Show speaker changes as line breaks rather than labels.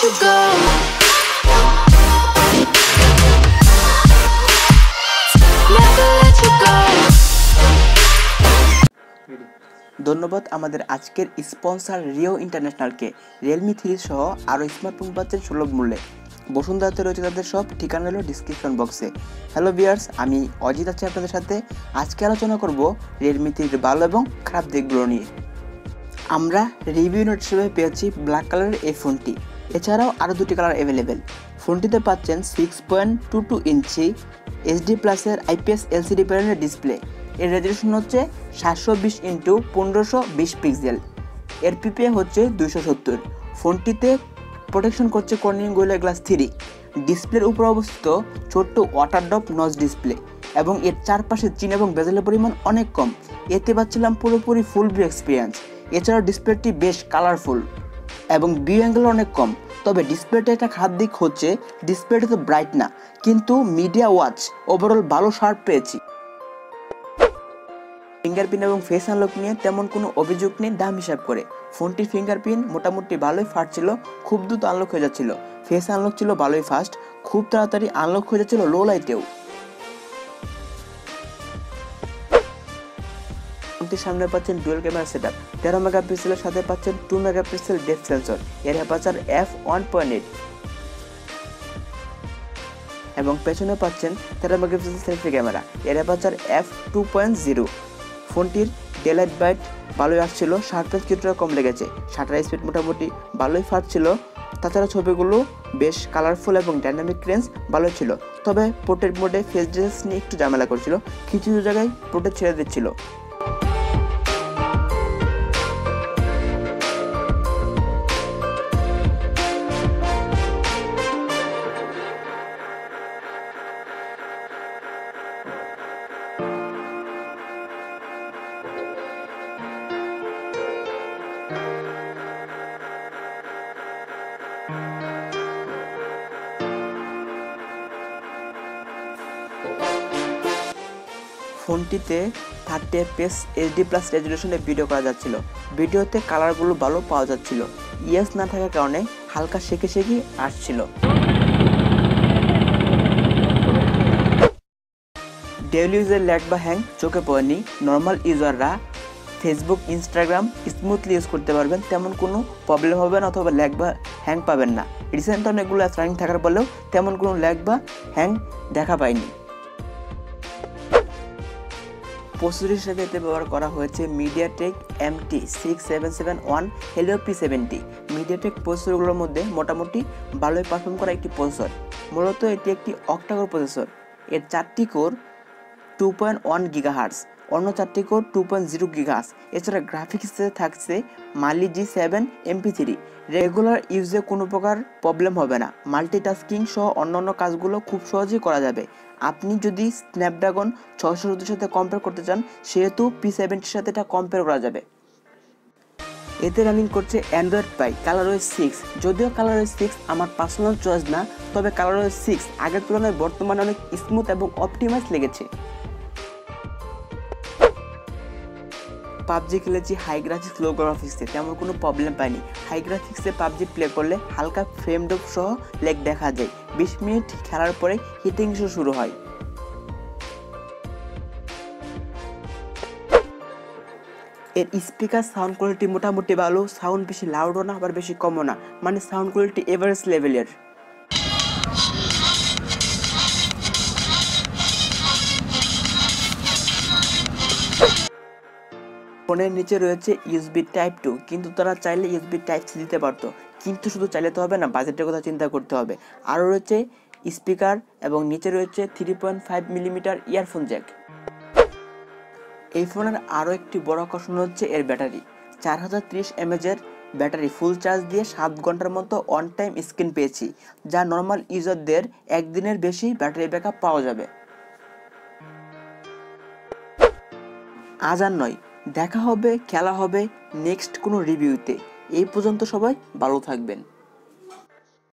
you go. Never let you go.
ধন্যবাদ আমাদের আজকের স্পন্সর রিও ইন্টারন্যাশনালকে। Realme 3 সহ আরও স্মার্টফোন পাচ্ছেন সুলভ মূল্যে। বসুন্ধরাতে রয়েছে তাদের সব, ঠিকানা হলো ডিসক্রিপশন বক্সে। হ্যালো ভিউয়ার্স, আমি অজিত আছি আপনাদের সাথে। আজকে আলোচনা করব Realme 3 ভালো এবং খারাপ দিকগুলো নিয়ে। আমরা রিভিউ নোট হিসেবে পেয়েছি ব্ল্যাক কালারের এই ফোনটি, এছাড়াও আরও দুটি কালার অ্যাভেলেবেল। ফোনটিতে পাচ্ছেন 6.22 ইঞ্চি এইচডি প্লাসের IPS LCD প্যানেলের ডিসপ্লে। এর রেজলিউশন হচ্ছে 720x1520 পিক্সেল। এর PPI হচ্ছে 270। ফোনটিতে প্রোটেকশন করছে কর্নিং গোরিলা গ্লাস 3। ডিসপ্লের উপর অবস্থিত ছোট্ট ওয়াটার ড্রপ নচ ডিসপ্লে এবং এর চারপাশে চিন এবং বেজেলের পরিমাণ অনেক কম। এতে পাচ্ছিলাম পুরোপুরি ফুল ভিউ এক্সপিরিয়েন্স। এছাড়াও ডিসপ্লেটি বেশ কালারফুল এবং ভিউ অ্যাঙ্গেল অনেক কম। তবে ডিসপ্লেটা একটা খারাপ দিক হচ্ছে ডিসপ্লেটা তো ব্রাইট না, কিন্তু মিডিয়া ওয়াচ ওভারঅল ভালো শার্প পেয়েছি। ফিঙ্গারপ্রিন্ট এবং ফেস আনলক নিয়ে তেমন কোনো অভিযোগ নেই দাম হিসাব করে। ফোনটির ফিঙ্গারপ্রিন্ট মোটামুটি ভালোই ফাটছিল, খুব দ্রুত আনলক হয়ে যাচ্ছিল। ফেস আনলক ছিল ভালোই ফাস্ট, খুব তাড়াতাড়ি আনলক হয়ে যাচ্ছিল লো লাইটেও। ফোনটির সামনে পাচ্ছেন ডুয়াল ক্যামেরা সেটআপ, 13 মেগাপিক্সেলের সাথে পাচ্ছেন 2 মেগাপিক্সেল ডেপথ সেন্সর। এর অ্যাপারচার f1.8 এবং পেছনে পাচ্ছেন 13 মেগাপিক্সেল সেলফি ক্যামেরা। এর অ্যাপারচার f2.0। ফোনটির ডেলাইট বাইট ভালোই আসছিল, শার্পনেস কিছুটা কম লেগেছে। শাটার স্পিড মোটামুটি ভালোই ফাটছিল। তাছাড়া ছবিগুলো বেশ কালারফুল এবং ডাইনামিক রেঞ্জ ভালো ছিল। তবে পোর্ট্রেট মোডে ফেস ডিটেলস নিয়ে একটু ঝামেলা করছিল, কিছু জায়গায় পোর্ট্রেট ছেড়ে দিচ্ছিল। ফোনটিতে 30 fps HD+ রেজলিউশনে ভিডিও করা যাচ্ছিল। ভিডিওতে কালারগুলো ভালো পাওয়া যাচ্ছিল। ইএস না থাকার কারণে হালকা সেকে আসছিল। ডেইলি ইউজের ল্যাগ বা হ্যাং চোখে পড়েনি। নর্মাল ইউজাররা ফেসবুক, ইনস্টাগ্রাম স্মুথলি ইউজ করতে পারবেন, তেমন কোনো প্রবলেম হবে না অথবা ল্যাগ বা হ্যাং পাবেন না। রিসেন্ট অনেকগুলো অ্যাপস রানিং থাকার পরেও তেমন কোনো ল্যাগ বা হ্যাং দেখা পাইনি। প্রসেসর হিসেবে এতে ব্যবহার করা হয়েছে MediaTek MT6771 Helio P70। MediaTek প্রসেসরগুলোর মধ্যে মোটামুটি ভালোই পারফর্ম করা একটি প্রসেসর। মূলত এটি একটি অক্টাকোর প্রসেসর। এর 4টি কোর 2.1 GHz, অন্য 4টি কোর 2.0 GHz। এছাড়া গ্রাফিক্সে থাকছে Mali G7 MP3। রেগুলার ইউজে কোনো প্রকার প্রবলেম হবে না। মাল্টিটাস্কিং সহ অন্যান্য কাজগুলো খুব সহজেই করা যাবে। আপনি যদি স্ন্যাপড্রাগন 670 সাথে কম্পেয়ার করতে চান, সেহেতু P70 সাথে এটা কম্পেয়ার করা যাবে। এতে রানিং করছে অ্যান্ড্রয়েড পাই ColorOS 6। যদিও ColorOS 6 আমার পার্সোনাল চয়েস না, তবে ColorOS 6 আগের তুলনায় বর্তমানে অনেক স্মুথ এবং অপটিমাইজ লেগেছে। পাবজি খেলেছি হাই গ্রাফিক্স লো গ্রাফিক্সে, তেমন কোনো প্রবলেম পাইনি। হাই গ্রাফিক্সে পাবজি প্লে করলে হালকা ফ্রেম ড্রপ সহ লেগ দেখা যায়। 20 মিনিট খেলার পরে হিটিং ইস্যু শুরু হয়। এর স্পিকার সাউন্ড কোয়ালিটি মোটামুটি ভালো, সাউন্ড বেশি লাউডও না আবার বেশি কমও না, মানে সাউন্ড কোয়ালিটি এভারেজ লেভেলের। ফোনের নিচে রয়েছে USB Type 2, কিন্তু তারা চাইলে USB Type C দিতে পারতো, কিন্তু শুধু চাইলে তো হবে না, বাজেটের কথা চিন্তা করতে হবে। আরও রয়েছে স্পিকার এবং নিচে রয়েছে 3.5 মিলিমিটার ইয়ারফোন জ্যাক। এই ফোনের আরও একটি বড় আকর্ষণ হচ্ছে এর ব্যাটারি। 4030 mAh এর ব্যাটারি ফুল চার্জ দিয়ে 7 ঘন্টার মতো অন টাইম স্ক্রিন পেয়েছি, যা নর্মাল ইউজারদের একদিনের বেশি ব্যাটারি ব্যাকআপ পাওয়া যাবে। আজ আর নয়, দেখা হবে, খেলা হবে নেক্সট কোনো রিভিউতে। এই পর্যন্ত সবাই ভালো থাকবেন।